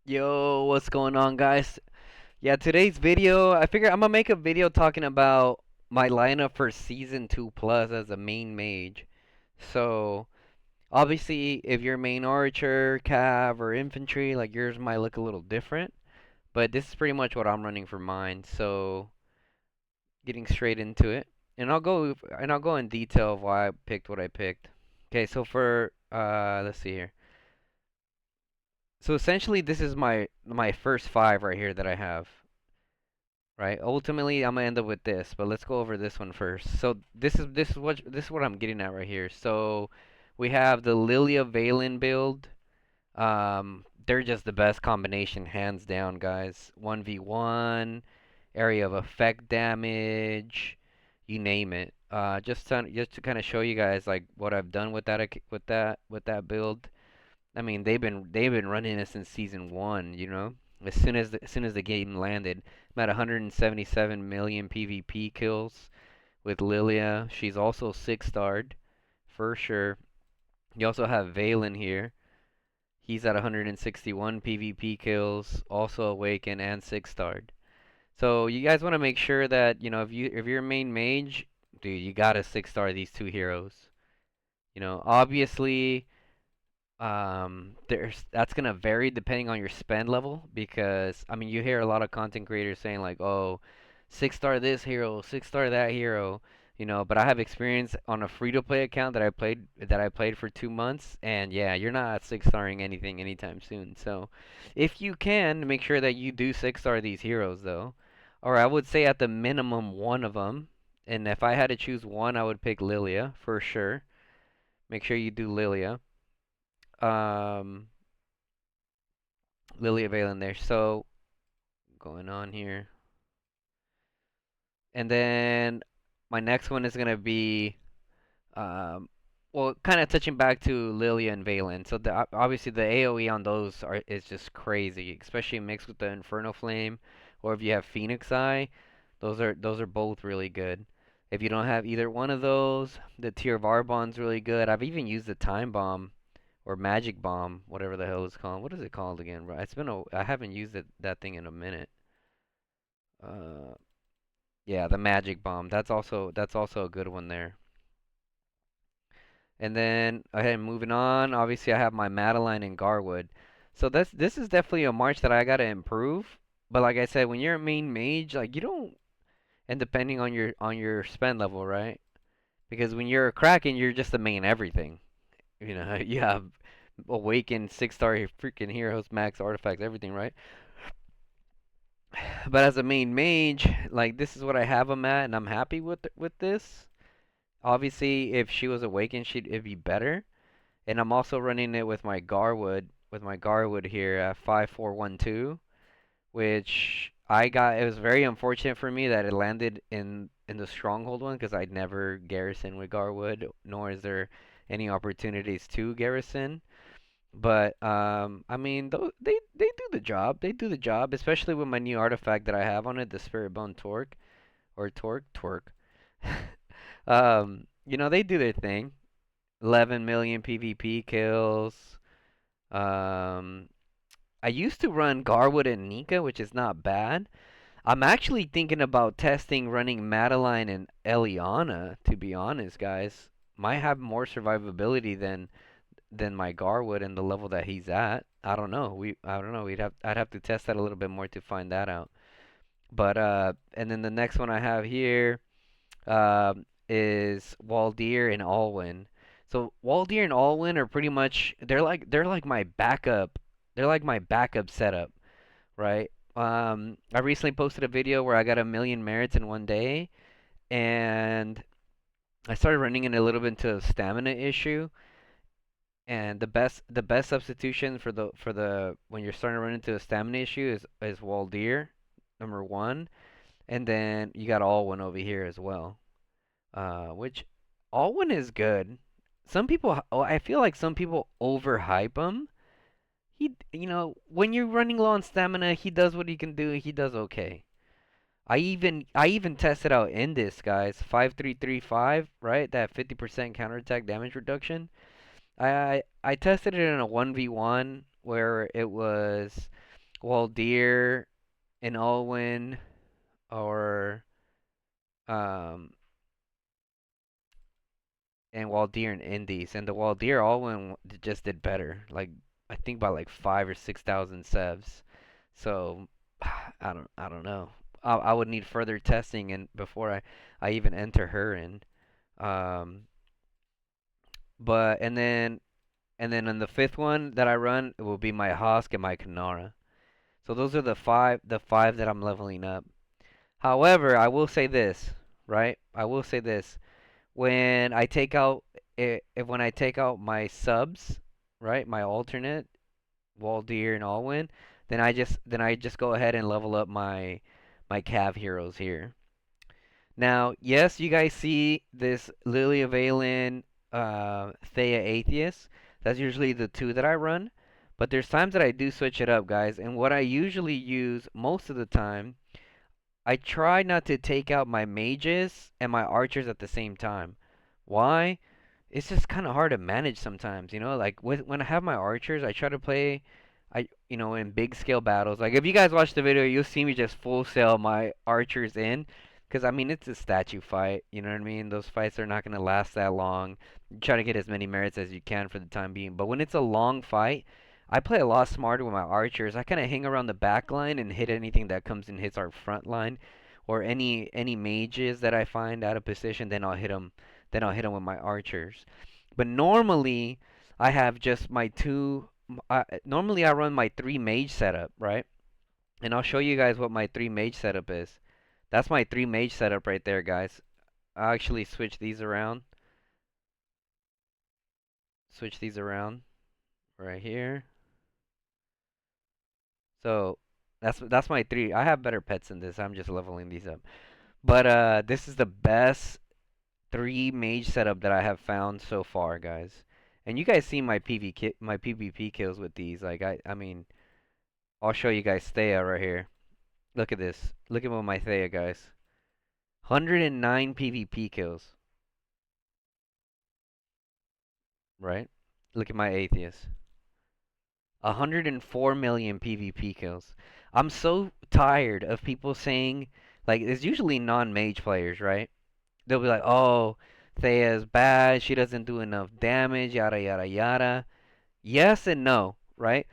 Yo, what's going on, guys? Yeah, today's video, I figure I'm gonna make a video talking about my lineup for Season 2 Plus as a main mage. So, obviously, if you're main archer, cav, or infantry, like yours might look a little different, but this is pretty much what I'm running for mine. So, getting straight into it, and I'll go in detail of why I picked what I picked. Okay, so for let's see here. So essentially, this is my first five right here that I have. Right. Ultimately, I'm gonna end up with this, but let's go over this one first. So this is what I'm getting at right here. So we have the Lilia Valen build. They're just the best combination, hands down, guys. 1v1, area of effect damage, you name it. Just to kind of show you guys like what I've done with that build. I mean, they've been running it since season one, you know. As soon as the game landed, I'm at 177 million PvP kills with Lilia. She's also 6-starred for sure. You also have Valen here. He's at 161 PvP kills, also awakened and 6-starred. So you guys want to make sure that, if you're a main mage, dude, you gotta 6-star these two heroes. Obviously, there's that's gonna vary depending on your spend level because I mean you hear a lot of content creators saying like, oh, 6-star this hero, 6-star that hero, but I have experience on a free to play account that I played for 2 months, and yeah, you're not 6-starring anything anytime soon. So if you can, make sure that you do 6-star these heroes though, or I would say at the minimum one of them. And if I had to choose one, I would pick Lilia for sure. Make sure you do Lilia. Um, Lilia Valen there. So going on here, and then my next one is gonna be um, well, kind of touching back to Lilia and Valen. So obviously the AOE on those is just crazy, especially mixed with the Inferno Flame, or if you have Phoenix Eye, those are both really good. If you don't have either one of those, the Tear of Arbon's really good. I've even used the Time Bomb or Magic Bomb, whatever the hell it's called. What is it called again, bro? I haven't used that thing in a minute. Uh, yeah, the Magic Bomb. That's also a good one there. And then ahead moving on, obviously I have my Mateline and Garwood. So this is definitely a march that I gotta improve. But like I said, when you're a main mage, like you don't, and depending on your spend level, right? Because when you're a Kraken, you're just the main everything. You have awakened 6-star freaking heroes, max artifacts, everything, right? But as a main mage, like this is what I have him at, and I'm happy with this. Obviously, if she was awakened, it'd be better. And I'm also running it with my Garwood here at 5412, which it was very unfortunate for me that it landed in the stronghold one because I'd never garrison with Garwood, nor is there any opportunities to garrison. But I mean, they do the job. They do the job, especially with my new artifact that I have on it, the Spirit Bone Torque or Torque. They do their thing. 11 million PvP kills. Um, I used to run Garwood and Nika, which is not bad. I'm actually thinking about testing running Mateline and Eliana, to be honest, guys. Might have more survivability than my Garwood and the level that he's at. I don't know. I don't know. I'd have to test that a little bit more to find that out. But and then the next one I have here is Waldir and Alwyn. So Waldir and Alwyn are pretty much they're like my backup. They're like my backup setup, right? I recently posted a video where I got 1 million merits in one day, and I started running in a little bit into a stamina issue. And the best substitution for the when you're starting to run into a stamina issue is Waldir, number one, and then you got Alwyn over here as well. Which Alwyn is good. I feel like some people overhype him. When you're running low on stamina, he does what he can do. He does okay. I even tested out in this, guys. 5335, right? That 50% counterattack damage reduction. I tested it in a 1v1 where it was. Waldir and Alwyn, or um and Waldir and Indies. And the Waldir Alwyn just did better. Like I think by like 5 or 6 thousand sevs. So I don't know. I would need further testing and before I even enter her in. Um, but and then on the fifth one that I run, it will be my Hosk and my Kanara. So those are the five that I'm leveling up. However, I will say this, right? I will say this. When I take out if when I take out my subs, right? My alternate, Waldir and Alwyn, then I just go ahead and level up my Cav heroes here. Now, yes, you guys see this Lilia Valen, Thea Atheist. That's usually the two that I run. But there's times that I do switch it up, guys. And what I usually use most of the time, I try not to take out my mages and my archers at the same time. Why? It's just kind of hard to manage sometimes, you know? Like when I have my archers, I try to play in big scale battles. Like if you guys watch the video, you'll see me just full sell my archers in. Because I mean, it's a statue fight, you know what I mean? Those fights are not going to last that long. You try to get as many merits as you can for the time being. But when it's a long fight, I play a lot smarter with my archers. I kind of hang around the back line and hit anything that comes and hits our front line, or any mages that I find out of position. Then I'll hit them. Then I'll hit them with my archers. But normally, I have just my two. Normally, I run my three mage setup, right? And I'll show you guys what my three mage setup is. That's my three mage setup right there, guys. I'll actually switch these around. Switch these around right here. So that's my three. I have better pets than this. I'm just leveling these up. But this is the best three mage setup that I have found so far, guys. And you guys see my PvP kills with these. Like I mean, I'll show you guys Thea right here. Look at this. Look at my Thea, guys. 109 PvP kills, right? Look at my Atheist. 104 million PvP kills. I'm so tired of people saying, like, it's usually non-mage players, right? They'll be like, oh, Thea's bad, she doesn't do enough damage, yada yada yada. Yes and no, right?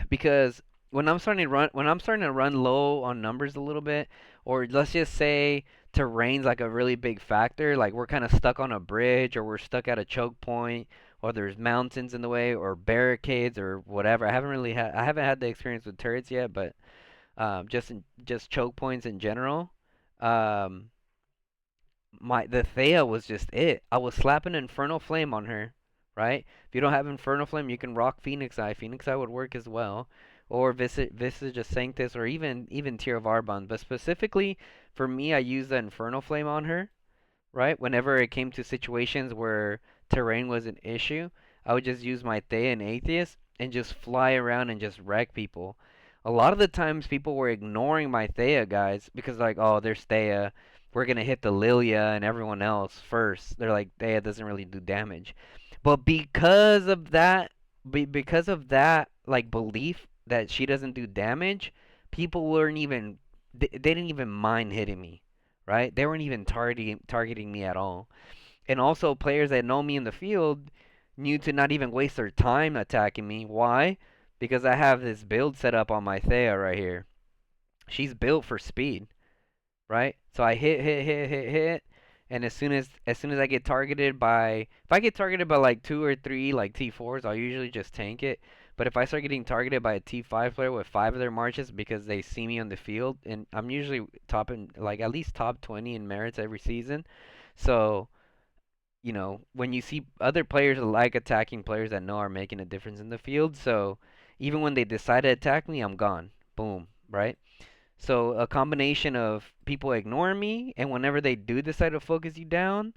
Because when I'm starting to run low on numbers a little bit, or let's just say terrain's like a really big factor, like we're kind of stuck on a bridge, or we're stuck at a choke point, or there's mountains in the way, or barricades, or whatever. I haven't had the experience with turrets yet, but just choke points in general. Um, the Thea was just it. I was slapping Infernal Flame on her, right? If you don't have Infernal Flame, you can rock Phoenix Eye. Phoenix Eye would work as well, or Visage of Sanctus, or even Tear of Arbon. But specifically for me, I used the Infernal Flame on her, right? Whenever it came to situations where terrain was an issue, I would just use my Thea and Atheist and just fly around and just wreck people. A lot of the times people were ignoring my Thea, guys, because like, oh, there's Thea. We're gonna hit the Lilia and everyone else first. They're like, Thea doesn't really do damage. But because of that, like belief that she doesn't do damage, people weren't even they didn't even mind hitting me, right? They weren't even targeting me at all. And also players that know me in the field knew to not even waste their time attacking me. Why? Because I have this build set up on my Thea right here. She's built for speed, right? So I hit, and as soon as I get targeted by if I get targeted by like two or three like T4s, I'll usually just tank it. But if I start getting targeted by a T5 player with five of their marches because they see me on the field, and I'm usually topping like at least top 20 in merits every season, so when you see other players like attacking players that know are making a difference in the field, so even when they decide to attack me, I'm gone. Boom, right? So a combination of people ignoring me, and whenever they do decide to focus you down,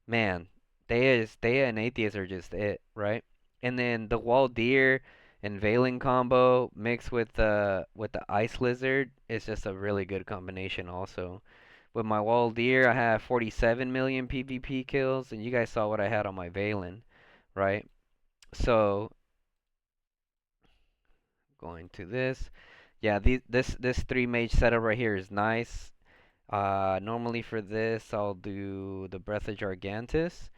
man, Thea and Atheist are just it, right? And then the Wall Deer and Veiling combo mixed with the Ice Lizard is just a really good combination also. With my Wall Deer, I have 47 million PvP kills, and you guys saw what I had on my Valen, right? So Going to this. Yeah, this three mage setup right here is nice. Normally for this, I'll do the Breath of Gigantus.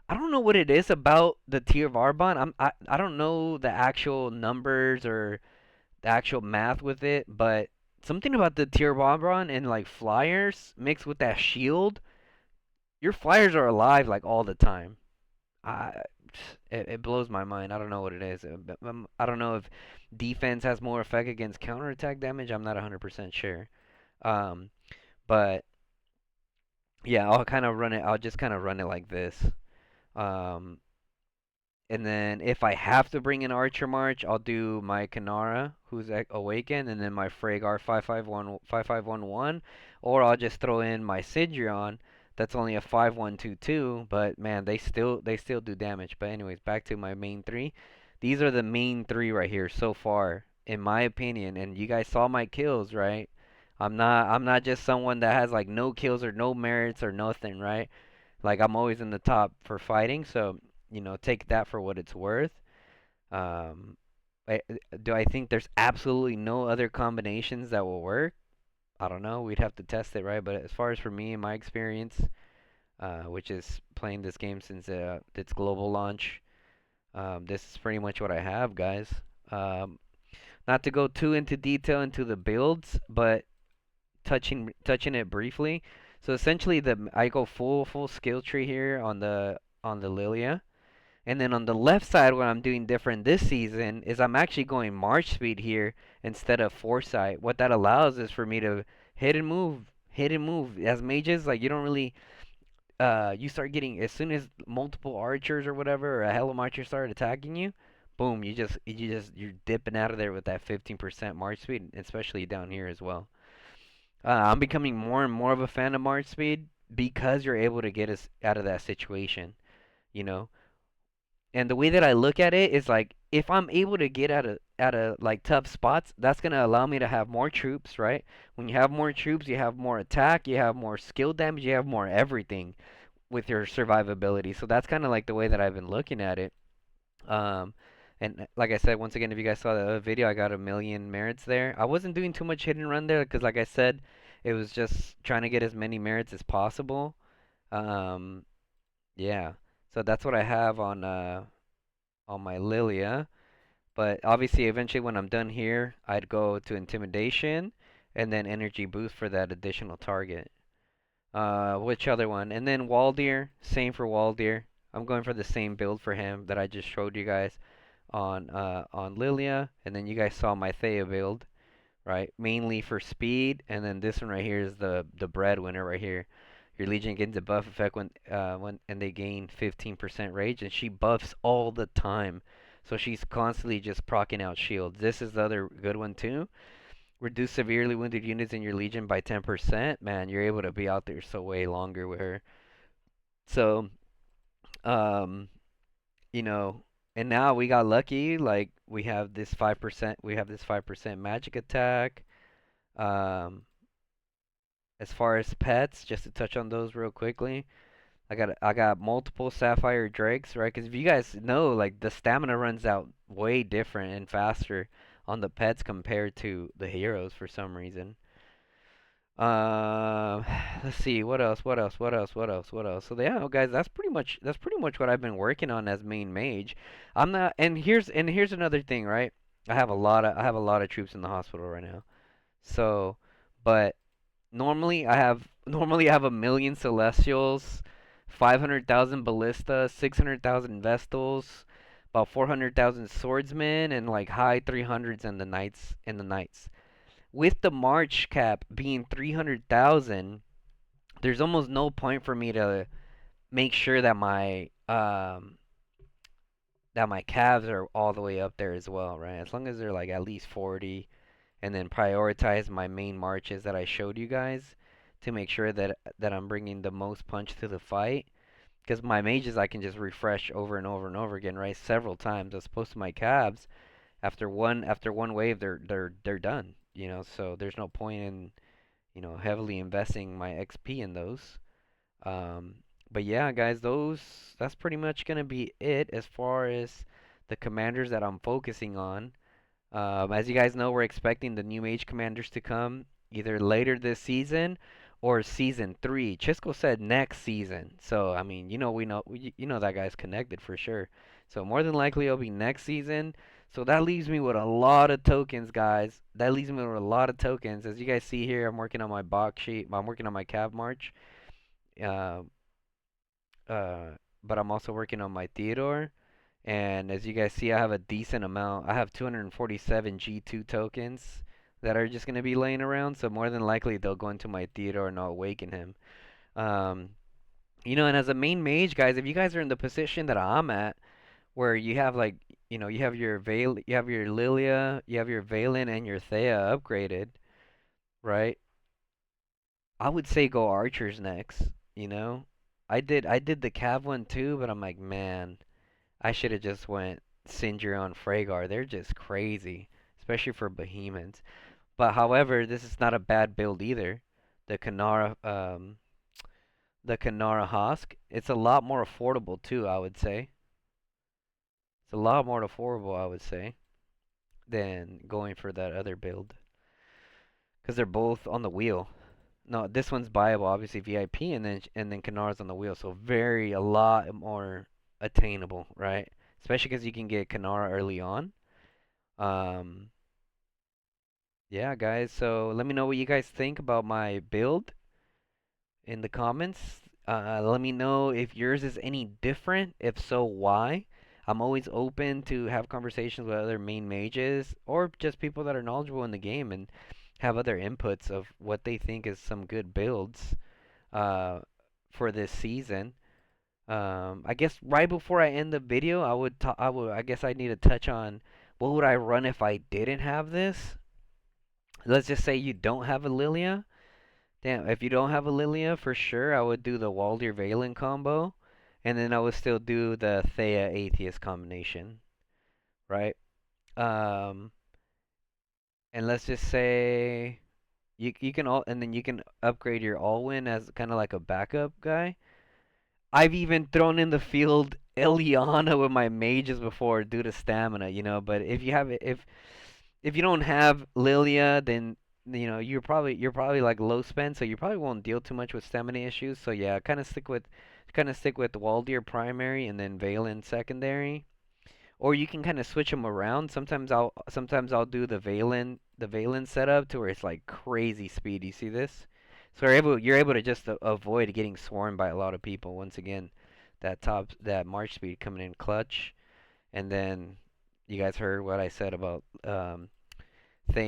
I don't know what it is about the tier of Arbon. I don't know the actual numbers or the actual math with it, but something about the tier of Arbon and like flyers mixed with that shield, your flyers are alive like all the time. I it blows my mind. I don't know what it is. I don't know if defense has more effect against counterattack damage. I'm not 100% sure. Um, but yeah, I'll kind of run it. I'll just kind of run it like this. Um, and then if I have to bring an Archer March, I'll do my Kanara, who's awakened, and then my Freygar 5511, or I'll just throw in my Sidrion. That's only a 5122, but man, they still do damage. But anyways, back to my main three. These are the main three right here so far, in my opinion. And you guys saw my kills, right? I'm not just someone that has like no kills or no merits or nothing, right? Like I'm always in the top for fighting, so take that for what it's worth. Um, I, do I think there's absolutely no other combinations that will work? I don't know. We'd have to test it, right? But as far as for me and my experience, which is playing this game since its global launch, this is pretty much what I have, guys. Um, Not to go too into detail into the builds, but touching it briefly. So essentially, I go full skill tree here on the Lilia. And then on the left side, what I'm doing different this season is I'm actually going March speed here instead of foresight. What that allows is for me to hit and move, hit and move. As mages, like you don't really, you start getting as soon as multiple archers or whatever or a hell of archers start attacking you, boom, you're dipping out of there with that 15% March speed, especially down here as well. I'm becoming more and more of a fan of March speed because you're able to get us out of that situation. You know, and the way that I look at it is like if I'm able to get out of like tough spots, that's gonna allow me to have more troops, right? When you have more troops, you have more attack, you have more skill damage, you have more everything with your survivability. So that's kind of like the way that I've been looking at it. Um, and like I said, once again, if you guys saw the other video, I got a million merits there. I wasn't doing too much hit and run there because, like I said, it was just trying to get as many merits as possible. Um, yeah. So that's what I have on my Lilia. But obviously, eventually, when I'm done here, I'd go to Intimidation and then Energy Boost for that additional target. Which other one? And then Waldir, same for Waldir. I'm going for the same build for him that I just showed you guys on Lilia, and then you guys saw my Thea build, right? Mainly for speed, and then this one right here is the breadwinner right here. Your Legion gains a buff effect when and they gain 15% rage, and she buffs all the time. So she's constantly just proccing out shields. This is the other good one too. Reduce severely wounded units in your Legion by 10%. Man, you're able to be out there so way longer with her. So, um, you know, and now we got lucky. Like we have this 5% magic attack. Um, as far as pets, just to touch on those real quickly, I got multiple sapphire drakes, right? Because if you guys know, like the stamina runs out way different and faster on the pets compared to the heroes for some reason. Um, let's see, what else? What else? What else? What else? What else? So yeah, guys, that's pretty much what I've been working on as main mage. I'm not, and here's another thing, right? I have a lot of troops in the hospital right now. So, but normally I have a million Celestials, 500,000 Ballistas, 600,000 Vestals, about 400,000 Swordsmen, and like high 300s in the Knights. With the March cap being 300,000, there's almost no point for me to make sure that my calves are all the way up there as well, right? As long as they're like at least 40, and then prioritize my main marches that I showed you guys to make sure that I'm bringing the most punch to the fight. Because my mages I can just refresh over and over and over again, right? Several times, as opposed to my calves. After one wave, they're done. So there's no point in heavily investing my XP in those. Um, but yeah, guys, that's pretty much gonna be it as far as the commanders that I'm focusing on. As you guys know, we're expecting the new Mage Commanders to come either later this season or season 3. Chisco said next season. So, I mean, you know that guy's connected for sure. So, more than likely it'll be next season. So, that leaves me with a lot of tokens, guys. That leaves me with a lot of tokens. As you guys see here, I'm working on my box sheet. I'm working on my Cav March. Uh, uh, but I'm also working on my Theodore. And as you guys see, I have a decent amount. I have 247 G2 tokens that are just going to be laying around. So more than likely, they'll go into my Theodore and I'll awaken him. Um, and as a main mage, guys, if you guys are in the position that I'm at, where you have like, you have your you have your Lilia, you have your Valen and your Thea upgraded, right? I would say go archers next, you know? I did the Cav one too, but I'm like, man, I should have just went Sindri on Freygar. They're just crazy, especially for Bohemians. But however, this is not a bad build either. The Kanara, the Kanara Hosk. It's a lot more affordable too, I would say. It's a lot more affordable, I would say, than going for that other build. Because they're both on the wheel. No, this one's buyable, obviously VIP, and then Kanara's on the wheel, so a lot more attainable, right? Especially because you can get Kanara early on. Um, yeah, guys. So let me know what you guys think about my build in the comments. Let me know if yours is any different. If so, why? I'm always open to have conversations with other main mages or just people that are knowledgeable in the game and have other inputs of what they think is some good builds uh, for this season. I guess right before I end the video, I guess I need to touch on what would I run if I didn't have this. Let's just say you don't have a Lilia. Damn, if you don't have a Lilia, for sure I would do the Waldir Valen combo, and then I would still do the Thea Atheist combination, right? Um, and let's just say you can all, and then you can upgrade your Alwyn as kind of like a backup guy. I've even thrown in the field Eliana with my mages before due to stamina, But if you don't have Lilia, then you're probably like low spend, so you probably won't deal too much with stamina issues. So yeah, kind of stick with Waldir primary and then Valen secondary. Or you can kind of switch them around. Sometimes I'll do the Valen setup to where it's like crazy speed. You see this? So you're able to just avoid getting swarmed by a lot of people. Once again, that March speed coming in clutch, and then you guys heard what I said about Thea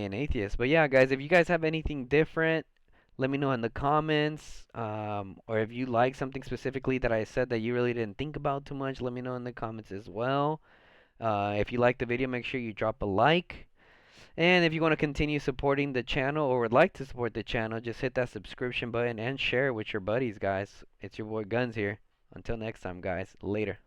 and Atheist. But yeah, guys, if you guys have anything different, let me know in the comments. Or if you like something specifically that I said that you really didn't think about too much, let me know in the comments as well. If you like the video, make sure you drop a like. And if you want to continue supporting the channel or would like to support the channel, just hit that subscription button and share it with your buddies, guys. It's your boy Guns here. Until next time, guys. Later.